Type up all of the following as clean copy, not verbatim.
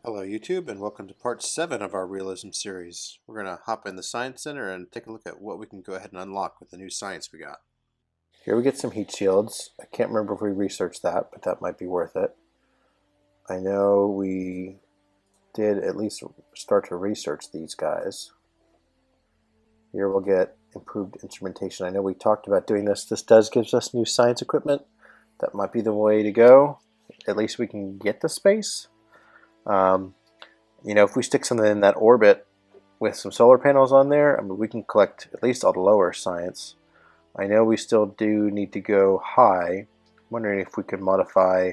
Hello YouTube and welcome to part 7 of our realism series. We're going to hop in the Science Center and take a look at what we can go ahead and unlock with the new science we got. Here we get some heat shields. I can't remember if we researched that, but that might be worth it. I know we did at least start to research these guys. Here we'll get improved instrumentation. I know we talked about doing this. This does give us new science equipment. That might be the way to go. At least we can get to space. You know, if we stick something in that orbit with some solar panels on there, I mean, we can collect at least all the lower science. I know we still do need to go high. I'm wondering if we could modify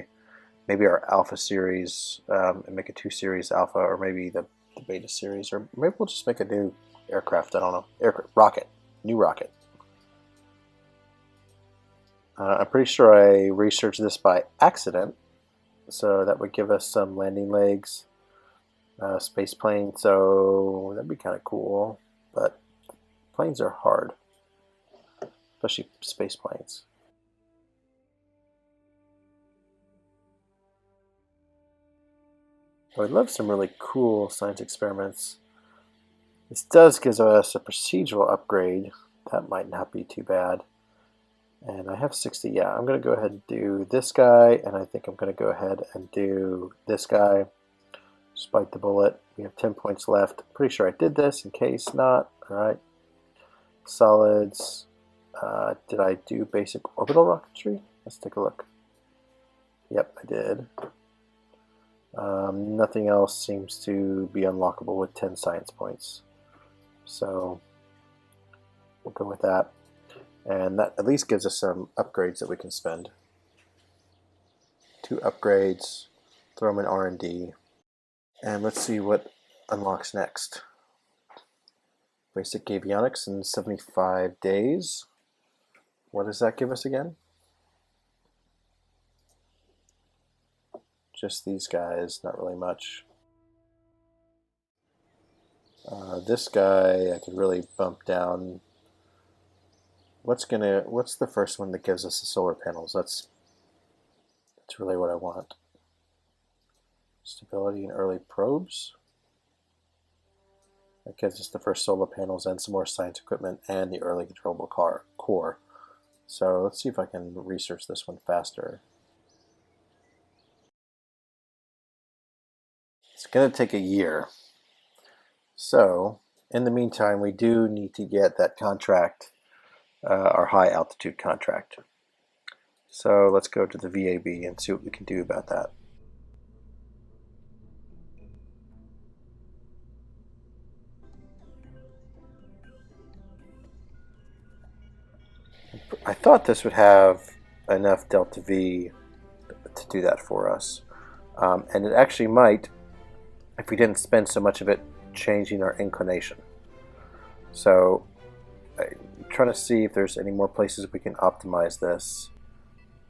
maybe our alpha series and make a 2 series alpha, or maybe the beta series, or maybe we'll just make a new aircraft. I don't know. Rocket. New rocket. I'm pretty sure I researched this by accident, so that would give us some landing legs. Space plane, so that'd be kind of cool, but planes are hard, especially space planes. I would love some really cool science experiments. This does give us a procedural upgrade. That might not be too bad. And I have 60. Yeah, I'm going to go ahead and do this guy, and I think I'm going to go ahead and do this guy. Despite the bullet, we have 10 points left. Pretty sure I did this, in case not. Alright. Solids. Did I do basic orbital rocketry? Let's take a look. Yep, I did. Nothing else seems to be unlockable with 10 science points. So we'll go with that. And that at least gives us some upgrades that we can spend. 2 upgrades. Throw them in R&D. And let's see what unlocks next. Basic avionics in 75 days. What does that give us again? Just these guys, not really much. This guy I could really bump down. What's the first one that gives us the solar panels? That's really what I want. Stability and early probes. That gives us the first solar panels and some more science equipment and the early controllable core. So let's see if I can research this one faster. It's going to take a year. So in the meantime, we do need to get that contract, our high altitude contract. So let's go to the VAB and see what we can do about that. I thought this would have enough delta V to do that for us. And it actually might if we didn't spend so much of it changing our inclination. So I'm trying to see if there's any more places we can optimize this.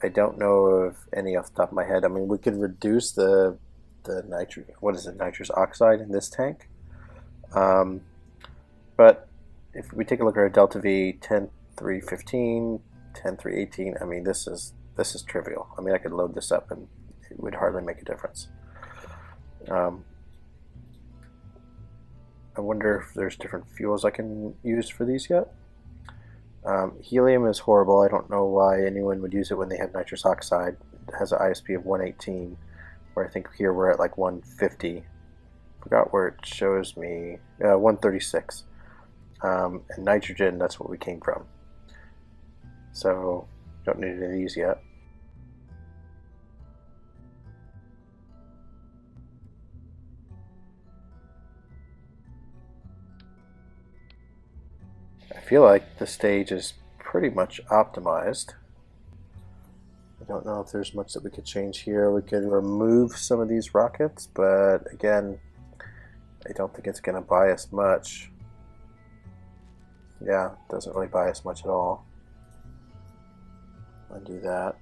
I don't know of any off the top of my head. I mean, we could reduce the nitrous oxide in this tank. But if we take a look at our delta V, 10.315, 10.318, I mean, this is trivial. I mean, I could load this up and it would hardly make a difference. I wonder if there's different fuels I can use for these yet. Helium is horrible. I don't know why anyone would use it when they have nitrous oxide. It has an ISP of 118, where I think here we're at like 150. Forgot where it shows me. 136. And nitrogen, that's what we came from. So don't need any of these yet. I feel like the stage is pretty much optimized. I don't know if there's much that we could change here. We could remove some of these rockets, but again, I don't think it's going to buy us much. Yeah, it doesn't really buy us much at all. Undo that.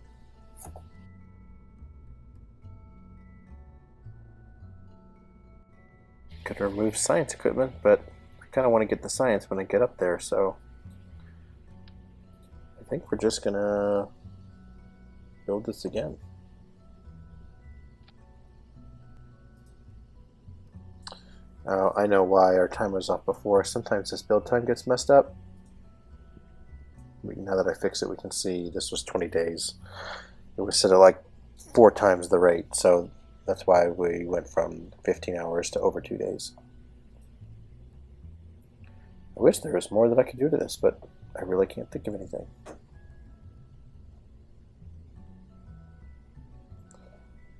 Could remove science equipment, but I kind of want to get the science when I get up there, so I think we're just going to build this again. I know why our time was off before. Sometimes this build time gets messed up. Now that I fix it, we can see this was 20 days. It was set at like 4 times the rate, so that's why we went from 15 hours to over 2 days. I wish there was more that I could do to this, but I really can't think of anything.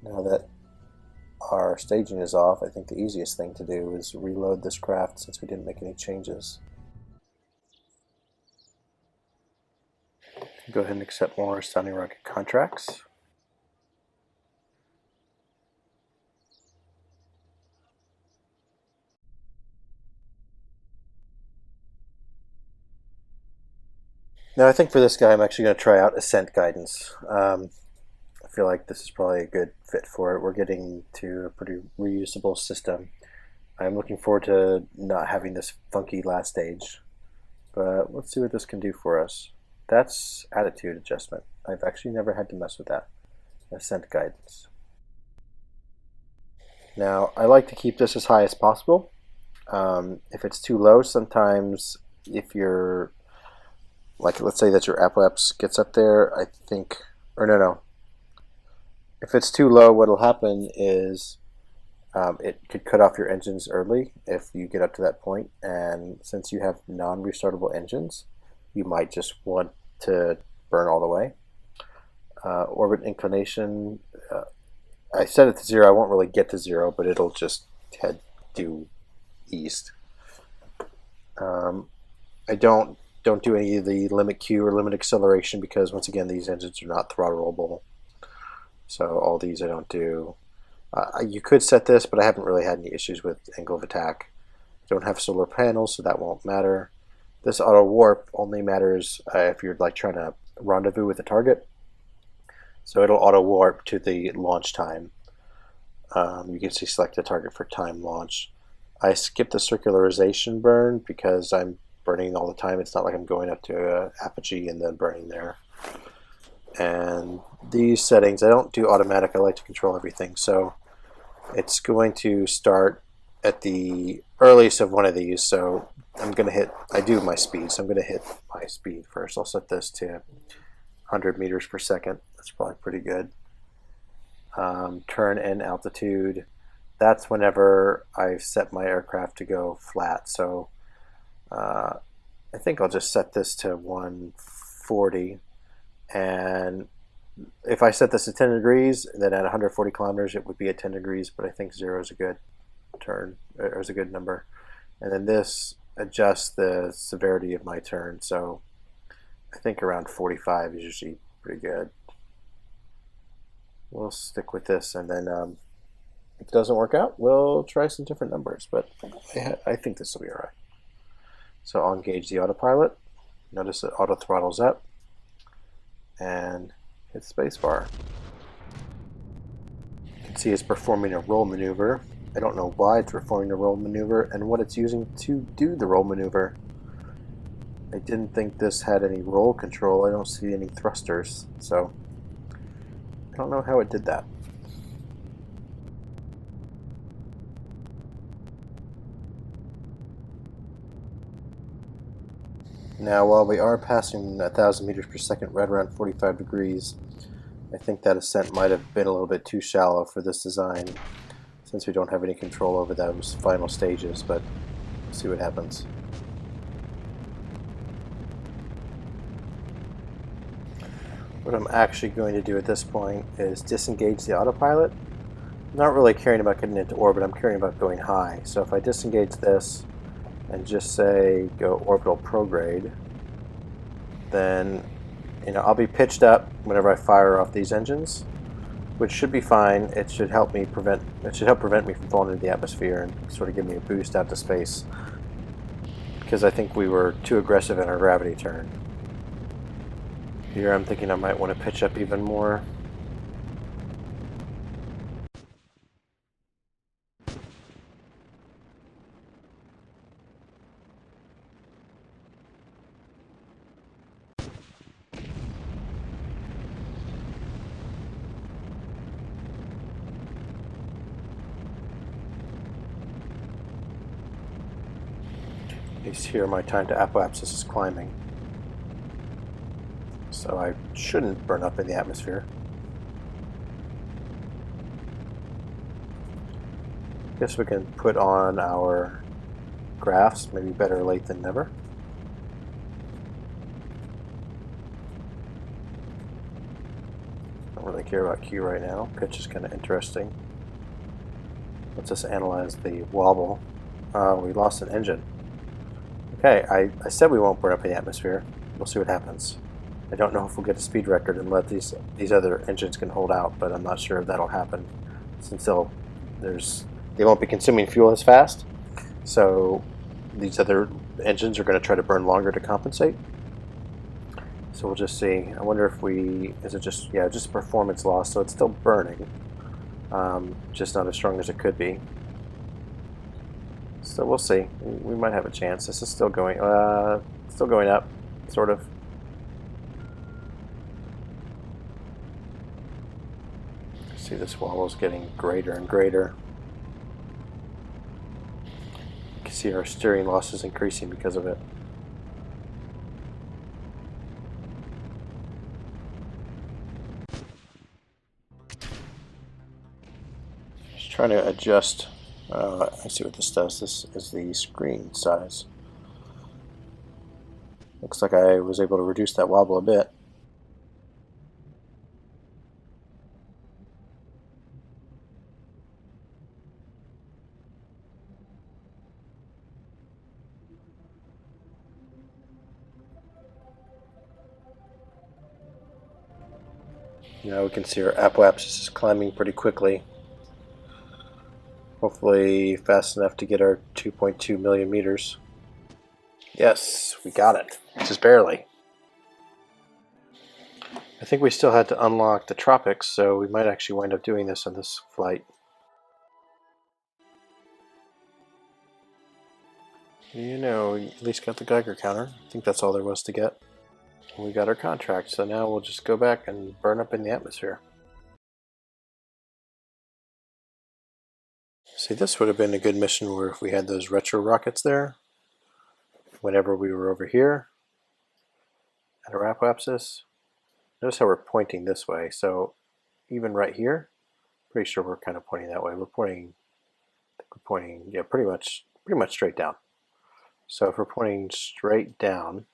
Now that our staging is off, I think the easiest thing to do is reload this craft since we didn't make any changes. Go ahead and accept more Sounding Rocket contracts. Now I think for this guy I'm actually going to try out Ascent Guidance. I feel like this is probably a good fit for it. We're getting to a pretty reusable system. I'm looking forward to not having this funky last stage, but let's see what this can do for us. That's attitude adjustment. I've actually never had to mess with that. Ascent Guidance. Now I like to keep this as high as possible. If it's too low, sometimes if you're like, let's say that your apoapse gets up there, I think, or no. If it's too low, what'll happen is it could cut off your engines early if you get up to that point, and since you have non-restartable engines, you might just want to burn all the way. Orbit inclination, I set it to 0. I won't really get to 0, but it'll just head due east. I don't do any of the limit Q or limit acceleration because once again these engines are not throttleable. So all these I don't do. You could set this, but I haven't really had any issues with angle of attack. I don't have solar panels, so that won't matter. This auto warp only matters if you're like trying to rendezvous with a target. So it'll auto warp to the launch time. You can see select a target for time launch. I skip the circularization burn because I'm burning all the time. It's not like I'm going up to apogee and then burning there. And these settings, I don't do automatic. I like to control everything. So it's going to start at the earliest of one of these. So I'm going to hit, I do my speed, so I'm going to hit my speed first. I'll set this to 100 meters per second. That's probably pretty good. Turn and altitude. That's whenever I've set my aircraft to go flat. So I think I'll just set this to 140. And if I set this to 10 degrees, then at 140 kilometers it would be at 10 degrees, but I think 0 is a good turn, or is a good number. And then this adjusts the severity of my turn, so I think around 45 is usually pretty good. We'll stick with this, and then if it doesn't work out, we'll try some different numbers, but I think this will be alright. So I'll engage the autopilot. Notice that auto throttles up, and hit spacebar. You can see it's performing a roll maneuver. I don't know why it's performing a roll maneuver and what it's using to do the roll maneuver. I didn't think this had any roll control. I don't see any thrusters, so I don't know how it did that. Now, while we are passing 1,000 meters per second right around 45 degrees, I think that ascent might have been a little bit too shallow for this design since we don't have any control over those final stages, but we'll see what happens. What I'm actually going to do at this point is disengage the autopilot. I'm not really caring about getting into orbit, I'm caring about going high. So if I disengage this and just say go orbital prograde, then I'll be pitched up whenever I fire off these engines, which should be fine. It should help prevent me from falling into the atmosphere and sort of give me a boost out to space, because I think we were too aggressive in our gravity turn. Here I'm thinking I might want to pitch up even more. You see here my time to apoapsis is climbing. So I shouldn't burn up in the atmosphere. Guess we can put on our graphs, maybe better late than never. Don't really care about Q right now. Pitch is kind of interesting. Let's just analyze the wobble. We lost an engine. Okay, I said we won't burn up in the atmosphere. We'll see what happens. I don't know if we'll get a speed record and let these other engines can hold out, but I'm not sure if that'll happen since they won't be consuming fuel as fast. So these other engines are going to try to burn longer to compensate. So we'll just see. I wonder if is it just a performance loss, so it's still burning, just not as strong as it could be. So we'll see. We might have a chance. This is still going up, sort of. See, this wobble is getting greater and greater. You can see our steering loss is increasing because of it. Just trying to adjust. I see what this does. This is the screen size. Looks like I was able to reduce that wobble a bit. Now we can see our apoapsis is climbing pretty quickly. Hopefully fast enough to get our 2.2 million meters. Yes, we got it. Just barely. I think we still had to unlock the tropics, so we might actually wind up doing this on this flight. You know, we at least got the Geiger counter. I think that's all there was to get. We got our contract, so now we'll just go back and burn up in the atmosphere. See, this would have been a good mission where if we had those retro rockets there, whenever we were over here at our apoapsis. Notice how we're pointing this way, so even right here, pretty sure we're kind of pointing that way. We're pointing, yeah, pretty much straight down. So if we're pointing straight down,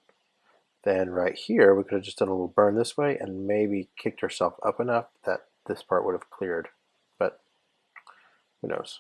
then right here we could have just done a little burn this way and maybe kicked ourselves up enough that this part would have cleared, but who knows.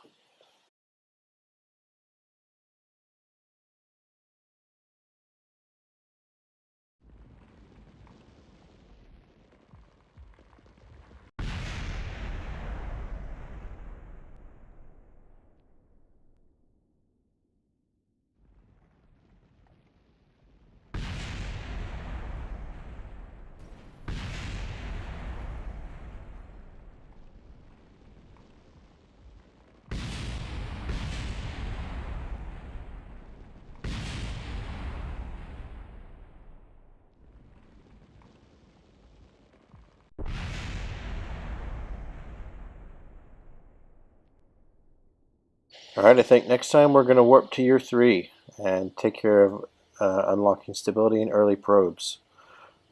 Alright, I think next time we're going to warp to year 3 and take care of unlocking stability and early probes.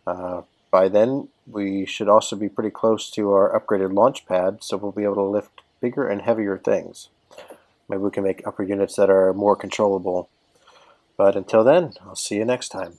By then, we should also be pretty close to our upgraded launch pad, so we'll be able to lift bigger and heavier things. Maybe we can make upper units that are more controllable. But until then, I'll see you next time.